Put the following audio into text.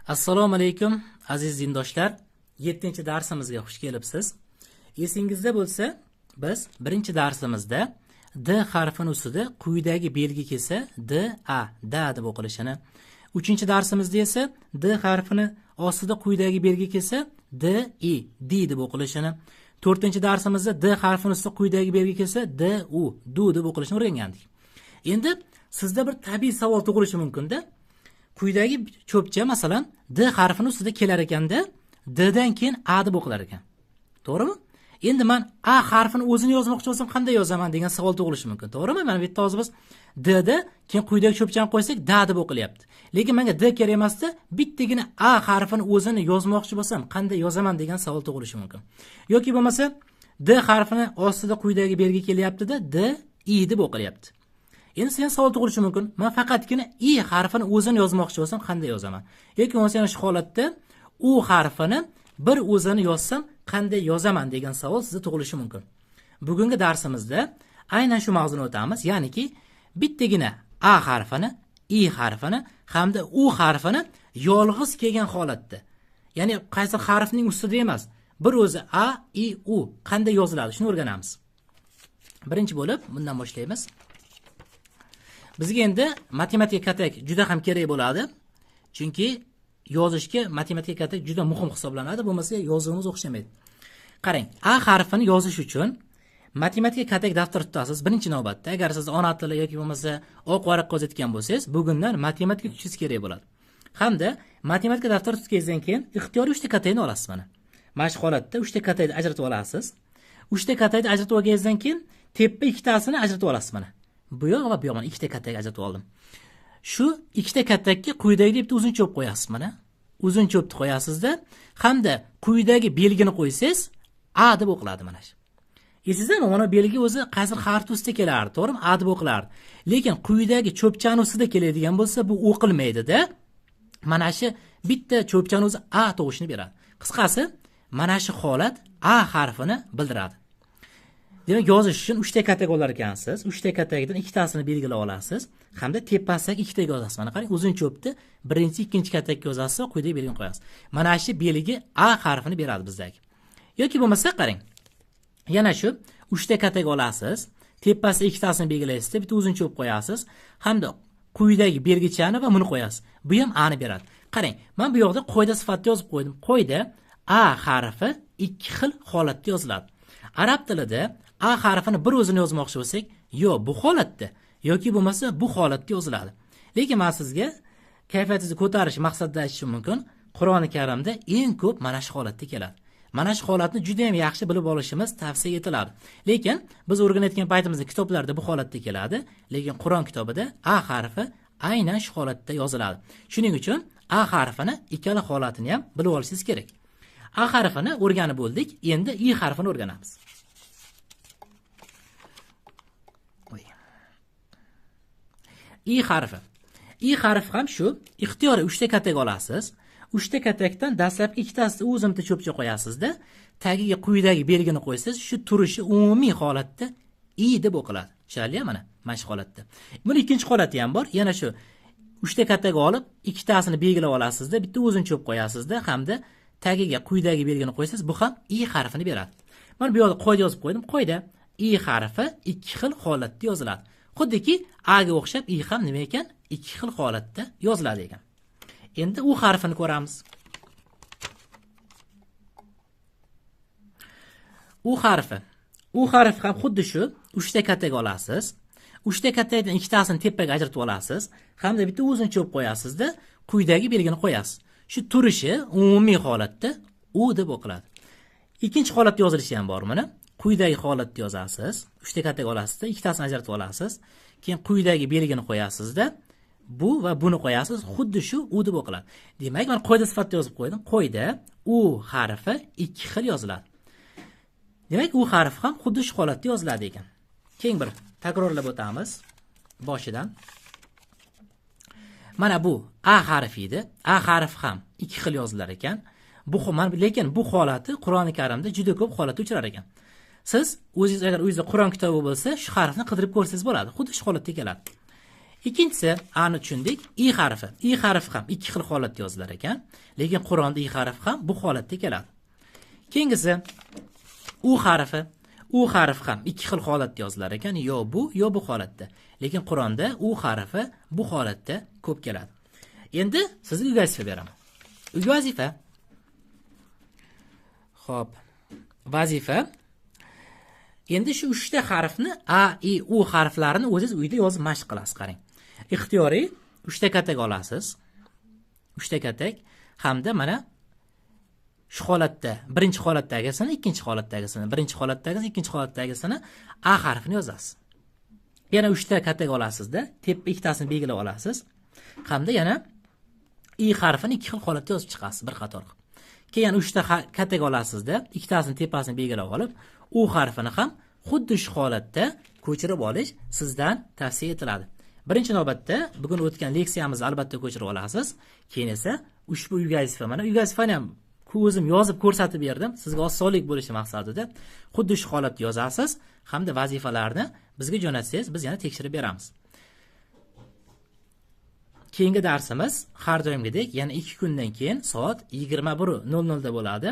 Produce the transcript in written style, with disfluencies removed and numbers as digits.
Assalomu alaykum aziz dindoshlar. 7-darsimizga xush kelibsiz. Esingizda bo'lsa, biz 1-darsimizda D harfini ustida quyidagi belgi kelsa da deb o'qilishini, 3-darsimizda esa D harfini ostida quyidagi belgi kelsa di deb o'qilishini, 4-darsimizda D harfini ustida quyidagi belgi kelsa du deb o'qilishini o'rgangandik. Endi sizda bir tabiiy savol tug'ilishi mumkin-da. Quyidagi cho'pcha masalan D harfini ustida kelar ekanda, D dan keyin A deb o'qilar ekan. To'g'rimi? Endi men A harfini o'zini yozmoqchi bo'lsam qanday yozaman degan savol tug'ilishi mumkin. To'g'rimi? Mana bu yerda hozir biz D da keyin quyidagi cho'pchani qo'ysak da deb o'qilyapti. Lekin menga D kerak emasda, bittagina A harfini o'zini yozmoqchi bo'lsam qanday yozaman degan savol tug'ilishi mumkin. Yoki bo'lmasa D harfini ostida quyidagi belgi kelyapti-da, D deb o'qilyapti. Endi sen savol tug'ilishi mumkin. Men faqatgina I harfini o'zini yozmoqchi bo'lsam qanday yozaman? Yoki bo'lmasa shu holatda U harfini bir o'zini yozsam qanday yozaman degan savol sizda tug'ilishi mumkin. Bugungi darsimizda aynan shu mavzuni o'tamiz, ya'niki bittagina A harfini, I harfini hamda U harfini yolg'iz kelgan holatda, ya'ni qaysi harfning ustida emas, bir o'zi A, I, U qanday yoziladi shuni o'rganamiz. Birinchi bo'lib bundan boshlaymiz. Bizga endi matematika katak juda ham kerak bo'ladi. Chunki yozishga matematika katak juda muhim hisoblanadi, bo'lmasa yozuvimiz o'xshamaydi. Qarang, A harfini yozish uchun matematika katak daftar tutasiz. Birinchi navbatda, agar siz ona tili yoki bo'lmasa oq varaqqa yozayotgan bo'lsangiz, bugundan matematika tutishingiz kerak bo'ladi. Hamda matematika daftar tutganingizdan keyin ixtiyoriy 3 ta katakni olasiz mana. Mana shu holatda 3 ta katakni ajratib olasiz. 3 ta katakni ajratib olganingizdan keyin tepa ikkitasini ajratib olasiz mana. Bu yoq va bu yoqdan 2 ta katak ajratib oldim. Shu 2 ta katakka quyidagi deb uzun cho'p qo'yasiz mana. Uzun cho'pni qo'yasizda, hamda quyidagi belgini qo'ysangiz A deb o'qiladi mana shu. Esingizda mana belgi o'zi qaysi harf ustida kelardi, to'g'rimi? A deb o'qilardi. Lekin quyidagi cho'pchani ustida keladigan bo'lsa, bu o'qilmaydi-da. Mana shu bitta cho'pchani o'zi A tug'ishini beradi. Qisqasi, mana shu holat A harfini bildiradi. Demak, yozish uchun 3 ta katak olar ekansiz. 3 ta katakdan ikkitasini belgilab olasiz, hamda tepasiga 2 ta yozasiz. Mana qarang, uzun cho'pni birinchi, ikkinchi katakka yozasiz va quyidagi belgini qo'yasiz. Mana shu belgi A harfini beradi bizdagi. Yoki bo'lmasa qarang. Yana shu 3 ta katak olasiz, tepasiga ikkitasini belgilaysizda, bitta uzun cho'p qo'yasiz, hamda quyidagi belgichani va buni qo'yasiz. Bu ham A ni beradi. Qarang, men bu yoqda qo'yda sifatni yozib qo'ydim. Qo'yda A harfi 2 xil holatda yoziladi. Arab tilida A harfini bir o'zini yozmoqchi bo'lsak, yo bu holatda yoki bo'lmasa bu holatda yoziladi. Lekin men sizga kayfiyatingizni ko'tarish maqsadida aytishim mumkin. Qur'oni Karimda eng ko'p mana shu holatda keladi. Mana shu holatni juda ham yaxshi bilib olishimiz tavsiya etiladi. Lekin biz o'rganayotgan paytimizda kitoblarda bu holatda keladi, lekin Qur'on kitobida A harfi aynan shu holatda yoziladi. Shuning uchun A harfini ikkala holatini ham bilib olishingiz kerak. A harfini o'rganib bo'ldik, endi I harfini o'rganamiz. I harfi. I harfi ham shu, ixtiyoriy 3 ta katak olasiz. 3 ta katakdan dastlabki ikkitasini o'zimda cho'pcha qo'yasizda, tagiga quyidagi belgini qo'ysiz, shu turishi umumiy holatda I deb o'qiladi. Tushunarli mana shu holatda. Buni ikkinchi holati ham bor. Yana shu 3 ta katak olib, ikkitasini belgilab olasizda, bitta o'zini cho'p qo'yasizda, hamda tagiga quyidagi belgini qo'ysangiz, bu ham I harfini beradi. Mana bu yerda qo'yda yozib qo'ydim. Qo'yda I harfi 2 xil holatda yoziladi. Xuddiki A ga o'xshab I ham nima ekan? 2 xil holatda yoziladi ekan. Endi U harfini ko'ramiz. U harfi. U harfi ham xuddi shu 3 ta katak olasiz. 3 ta katakdan ikkitasini tepaga ajratib olasiz, hamda bitta uzun cho'p qo'yasizda, quyidagi belgini qo'yasiz. Shu turishi umumiy holatda U deb o'qiladi. Ikkinchi holatda yozilishi ham bor mana. Quyidagi holatda yozasiz, 3 ta katak olasizda, ikkitasini ajratib olasiz, keyin quyidagi belgini qo'yasizda, bu va buni qo'yasiz, xuddi shu U deb o'qiladi. Demak, men qo'yda sifatida yozib qo'ydim. Qo'yda U harfi 2 xil yoziladi. Demak, U harfi ham xuddi shu holatda yoziladi ekan. Keyin bir takrorlab o'tamiz boshidan. Mana bu A harfi edi. A harfi ham 2 xil yozilar ekan. Lekin bu holati Qur'oni Karimda juda ko'p holatda uchrar ekan. Siz o'zingiz agar o'zingizda Qur'on kitobi bo'lsa, shu harfni qidirib ko'rsangiz bo'ladi. Xuddi shu holatda keladi. Ikkinchisi, ani tushundik, i harfi. I harfi ham ikki xil holatda yozilar ekan, lekin Qur'onda i harfi ham bu holatda keladi. Keyingisi, u harfi. U harfi ham ikki xil holatda yozilar ekan, yo bu holatda. Lekin Qur'onda u harfi bu holatda ko'p keladi. Endi sizga uy vazifa beraman. Uy vazifa. Xo'p. Vazifa. Endi shu 3 ta harfni a, i, u harflarini o'zingiz uyda yozib mashq qilasiz, qarang. Ixtiyoriy 3 ta katak olasiz. 3 ta katak hamda mana shu holatda, birinchi holatdagisini, ikkinchi holatdagisini, birinchi holatdagisini, ikkinchi holatdagisini a harfini yozasiz. Yana 3 ta katak olasizda, teppa ikkitasini belgilab olasiz. Hamda yana i harfini ikki xil holatda yozib chiqasiz bir qator. Keyin 3 ta katak olasizda, ikkitasini tepasini belgilab olib, u harfini ham xuddi shu holatda ko'chirib olish sizdan tavsiya etiladi. Birinchi navbatda bugun o'tgan leksiyamizni albatta ko'chirib olasiz. Keyin esa ushbu uy vazifa, mana uy vazifani ham o'zim yozib ko'rsatib berdim. Sizga osonlik bo'lishi maqsadida xuddi shu holatda yozasiz hamda vazifalarni bizga jo'natsangiz, biz yana tekshirib beramiz. Keyingi darsimiz har doimgidek yana 2 kundan keyin soat 21:00 da bo'ladi.